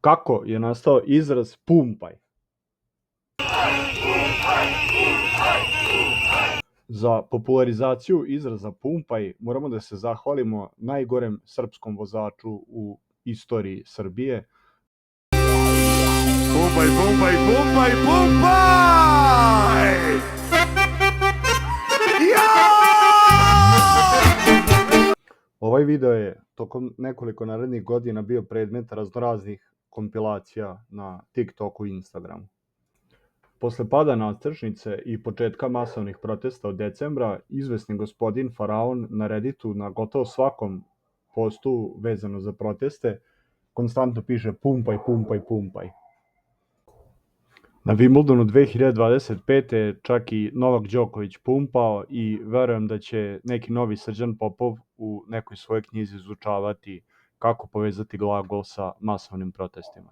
Kako je nastao izraz pumpaj? Za popularizaciju izraza pumpaj moramo da se zahvalimo najgorem srpskom vozaču u istoriji Srbije. Pumpaj, pumpaj, pumpaj, pumpaj! Ovaj video je tokom nekoliko narednih godina bio predmet raznoraznih kompilacija na TikToku i Instagramu. Posle pada nadstrešnice i početka masovnih protesta od decembra, izvesni gospodin Faraon na Redditu na gotovo svakom postu vezano za proteste konstantno piše pumpaj, pumpaj, pumpaj. Na Wimbledonu 2025. čak i Novak Đoković pumpao i verujem da će neki novi Srđan Popov u nekoj svojoj knjizi izučavati kako povezati glagol sa masovnim protestima.